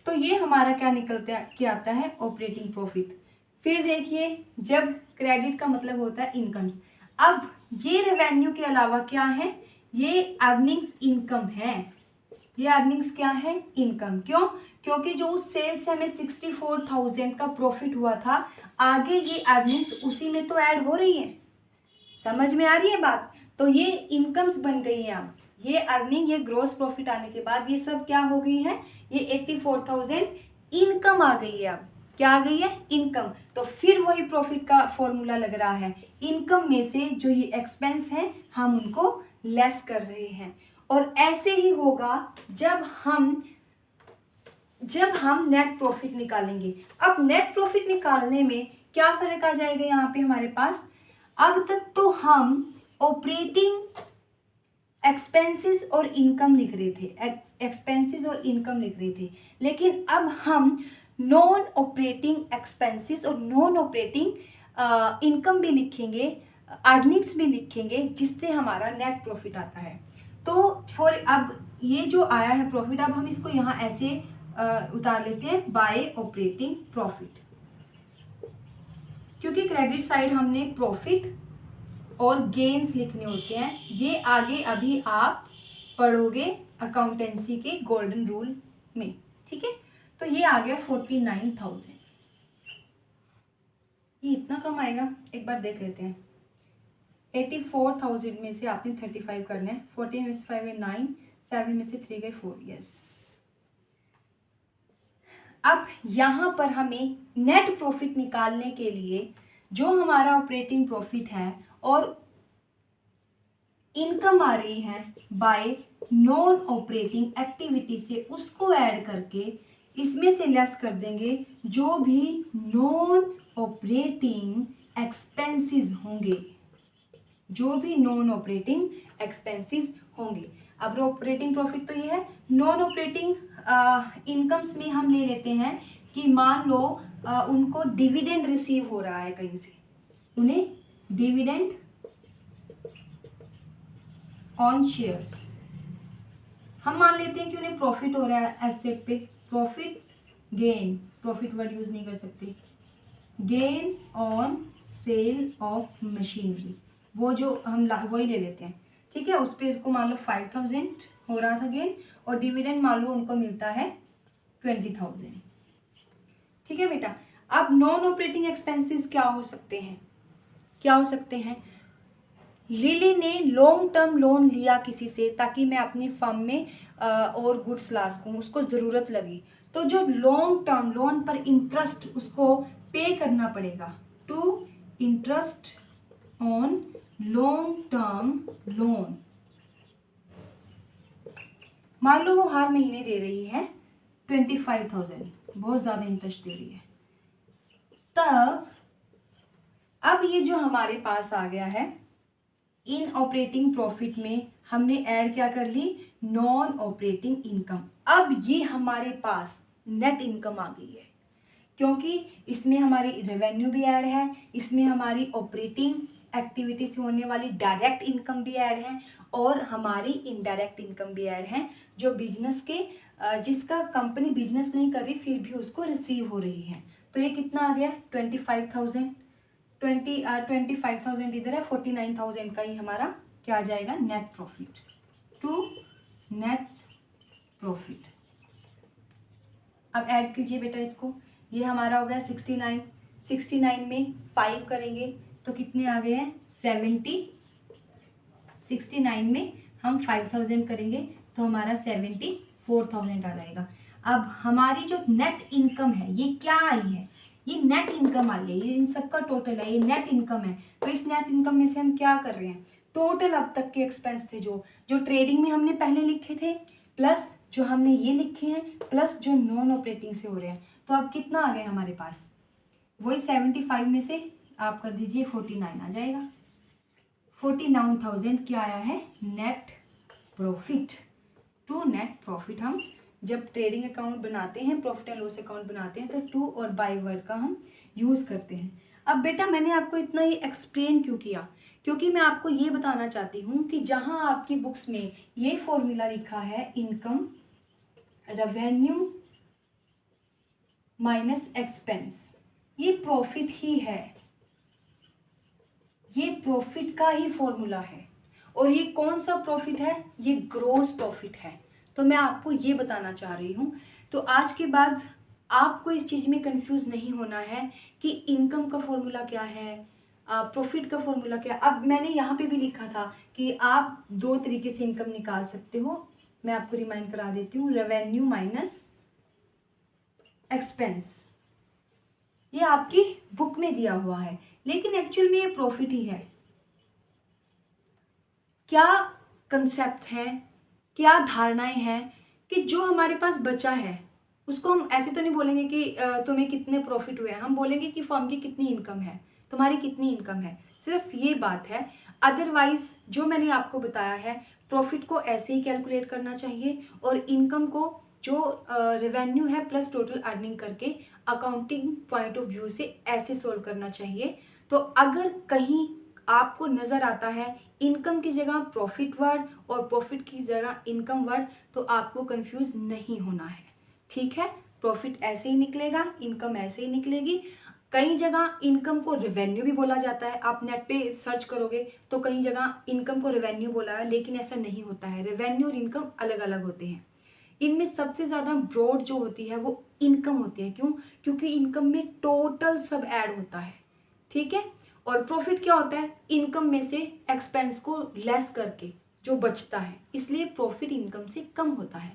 तो ये हमारा क्या निकलता क्या आता है, ऑपरेटिंग प्रॉफिट। फिर देखिए, जब क्रेडिट का मतलब होता है इनकम्स। अब ये रेवेन्यू के अलावा क्या है, ये अर्निंग्स इनकम है। ये अर्निंग्स क्या है, इनकम। क्यों, क्योंकि जो उस सेल से हमें 64,000 का प्रॉफिट हुआ था, आगे ये अर्निंग्स उसी में तो ऐड हो रही है। समझ में आ रही है बात। तो ये इनकम्स बन गई है। अब ये अर्निंग, ये ग्रोस प्रॉफिट आने के बाद ये सब क्या हो गई है, ये 84,000 इनकम आ गई है। अब क्या आ गई है, इनकम। तो फिर वही प्रॉफिट का फॉर्मूला लग रहा है, इनकम में से जो ये एक्सपेंस है हम उनको लेस कर रहे हैं। और ऐसे ही होगा जब हम नेट प्रॉफिट निकालेंगे। अब नेट प्रॉफिट निकालने में क्या फर्क आ जाएगा यहाँ पे हमारे पास, अब तक तो हम ऑपरेटिंग एक्सपेंसेस और इनकम लिख रहे थे, एक्सपेंसेस और इनकम लिख रहे थे, लेकिन अब हम नॉन ऑपरेटिंग एक्सपेंसेस और नॉन ऑपरेटिंग इनकम भी लिखेंगे, अर्निंग्स भी लिखेंगे, जिससे हमारा नेट प्रॉफिट आता है। तो अब ये जो आया है प्रॉफिट, अब हम इसको यहाँ ऐसे उतार लेते हैं, बाय ऑपरेटिंग प्रॉफिट। क्योंकि क्रेडिट साइड हमने प्रॉफिट और गेन्स लिखने होते हैं, ये आगे अभी आप पढ़ोगे अकाउंटेंसी के गोल्डन रूल में। ठीक है, तो ये आ गया 49,000। ये इतना कम आएगा, एक बार देख लेते हैं। 84,000 में से आपने 35 करना है, 14 में से 5 गए 9, 7 में से 3 गए 4। यस, अब यहाँ पर हमें नेट प्रॉफिट निकालने के लिए जो हमारा ऑपरेटिंग प्रॉफिट है और इनकम आ रही है बाय नॉन ऑपरेटिंग एक्टिविटी से, उसको ऐड करके इसमें से लेस कर देंगे जो भी नॉन ऑपरेटिंग एक्सपेंसेस होंगे, जो भी नॉन ऑपरेटिंग एक्सपेंसेस होंगे। अब ऑपरेटिंग प्रॉफिट तो ये है। नॉन ऑपरेटिंग इनकम्स में हम ले लेते हैं कि मान लो उनको डिविडेंड रिसीव हो रहा है कहीं से, उन्हें डिविडेंड ऑन शेयर्स। हम मान लेते हैं कि उन्हें प्रॉफिट हो रहा है एसेट पे, profit gain, profit word use नहीं कर सकते, gain on sale of machinery, वो जो हम वही ले लेते हैं। ठीक है, उस पर इसको मान लो 5,000 हो रहा था गेन, और डिविडेंड मान लो उनको मिलता है 20,000। ठीक है बेटा, अब नॉन ऑपरेटिंग एक्सपेंसेस क्या हो सकते हैं, क्या हो सकते हैं, लिली ने लॉन्ग टर्म लोन लिया किसी से ताकि मैं अपनी फर्म में और गुड्स ला सकूँ, उसको ज़रूरत लगी, तो जो लॉन्ग टर्म लोन पर इंटरेस्ट उसको पे करना पड़ेगा, to interest on long term loan. मान लो वो हर महीने दे रही है 25,000, बहुत ज़्यादा इंटरेस्ट दे रही है। तब अब ये जो हमारे पास आ गया है इन ऑपरेटिंग प्रॉफिट में हमने ऐड क्या कर ली, नॉन ऑपरेटिंग इनकम। अब ये हमारे पास नेट इनकम आ गई है, क्योंकि इसमें हमारी रेवेन्यू भी ऐड है, इसमें हमारी ऑपरेटिंग एक्टिविटी से होने वाली डायरेक्ट इनकम भी ऐड है और हमारी इनडायरेक्ट इनकम भी ऐड है, जो बिजनेस के जिसका कंपनी बिजनेस नहीं कर रही फिर भी उसको रिसीव हो रही है। तो ये कितना आ गया 25,000, 25,000 इधर है, 49,000 का ही हमारा क्या आ जाएगा net profit to net profit. अब ऐड कीजिए बेटा इसको, ये हमारा हो गया 69, 69 में 5 करेंगे तो कितने आ गए हैं 70, 69 में हम 5,000 करेंगे तो हमारा 74,000 आ जाएगा। अब हमारी जो नेट इनकम है ये क्या आई है, ये नेट इनकम आई है, ये इन सब का टोटल है, ये नेट इनकम है। तो इस नेट इनकम में से हम क्या कर रहे हैं, टोटल अब तक के एक्सपेंस थे जो ट्रेडिंग में हमने पहले लिखे थे, प्लस जो हमने ये लिखे हैं, प्लस जो नॉन ऑपरेटिंग से हो रहे हैं। तो अब कितना आ गया हमारे पास, वही 75 में से आप कर दीजिए 49 आ जाएगा। 49,000 क्या आया है net profit to net profit. हम जब ट्रेडिंग अकाउंट बनाते हैं, प्रॉफिट एंड लॉस अकाउंट बनाते हैं तो टू और बाय वर्ड का हम यूज़ करते हैं। अब बेटा मैंने आपको इतना ये एक्सप्लेन क्यों किया, क्योंकि मैं आपको ये बताना चाहती हूँ कि जहाँ आपकी बुक्स में ये फॉर्मूला लिखा है इनकम रेवेन्यू माइनस एक्सपेंस, ये प्रॉफिट ही है, ये प्रॉफिट का ही फॉर्मूला है। और ये कौन सा प्रॉफिट है, ये ग्रोस प्रॉफिट है। तो मैं आपको ये बताना चाह रही हूँ। तो आज के बाद आपको इस चीज़ में कंफ्यूज नहीं होना है कि इनकम का फॉर्मूला क्या है, प्रॉफिट का फॉर्मूला क्या है। अब मैंने यहाँ पे भी लिखा था कि आप दो तरीके से इनकम निकाल सकते हो, मैं आपको रिमाइंड करा देती हूँ, रेवेन्यू माइनस एक्सपेंस। ये आपकी बुक में दिया हुआ है, लेकिन एक्चुअल में ये प्रॉफिट ही है। क्या कंसेप्ट है, क्या धारणाएं हैं कि जो हमारे पास बचा है उसको हम ऐसे तो नहीं बोलेंगे कि तुम्हें कितने प्रॉफिट हुए हैं, हम बोलेंगे कि फर्म की कितनी इनकम है, तुम्हारी कितनी इनकम है, सिर्फ ये बात है। अदरवाइज जो मैंने आपको बताया है, प्रॉफिट को ऐसे ही कैलकुलेट करना चाहिए और इनकम को जो रेवेन्यू है प्लस टोटल अर्निंग करके अकाउंटिंग पॉइंट ऑफ व्यू से ऐसे सोल्व करना चाहिए। तो अगर कहीं आपको नज़र आता है इनकम की जगह प्रॉफिट वर्ड और प्रॉफिट की जगह इनकम वर्ड, तो आपको कंफ्यूज नहीं होना है, ठीक है। प्रॉफिट ऐसे ही निकलेगा, इनकम ऐसे ही निकलेगी। कई जगह इनकम को रेवेन्यू भी बोला जाता है, आप नेट पे सर्च करोगे तो कई जगह इनकम को रेवेन्यू बोला है, लेकिन ऐसा नहीं होता है। रेवेन्यू और इनकम अलग अलग होते हैं। इनमें सबसे ज़्यादा ब्रॉड जो होती है वो इनकम होती है। क्यों? क्योंकि इनकम में टोटल सब ऐड होता है, ठीक है। और प्रॉफिट क्या होता है, इनकम में से एक्सपेंस को लेस करके जो बचता है, इसलिए प्रॉफिट इनकम से कम होता है।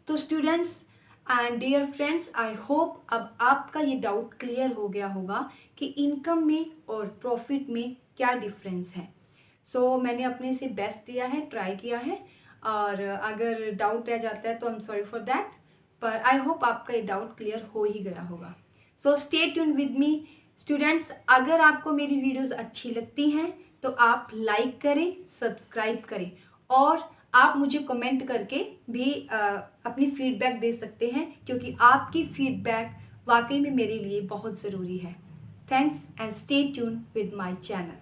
तो students and dear friends, I hope अब आपका ये डाउट क्लियर हो गया होगा कि इनकम में और प्रॉफिट में क्या डिफरेंस है। सो मैंने अपने से बेस्ट दिया है, ट्राई किया है, और अगर डाउट रह जाता है तो I am sorry for that, पर आई होप आपका ये डाउट क्लियर हो ही गया होगा। So stay tune with me students. अगर आपको मेरी वीडियोस अच्छी लगती हैं तो आप लाइक करें, सब्सक्राइब करें, और आप मुझे कमेंट करके भी अपनी फीडबैक दे सकते हैं, क्योंकि आपकी फीडबैक वाकई में मेरे लिए बहुत ज़रूरी है। Thanks and stay tune with my channel.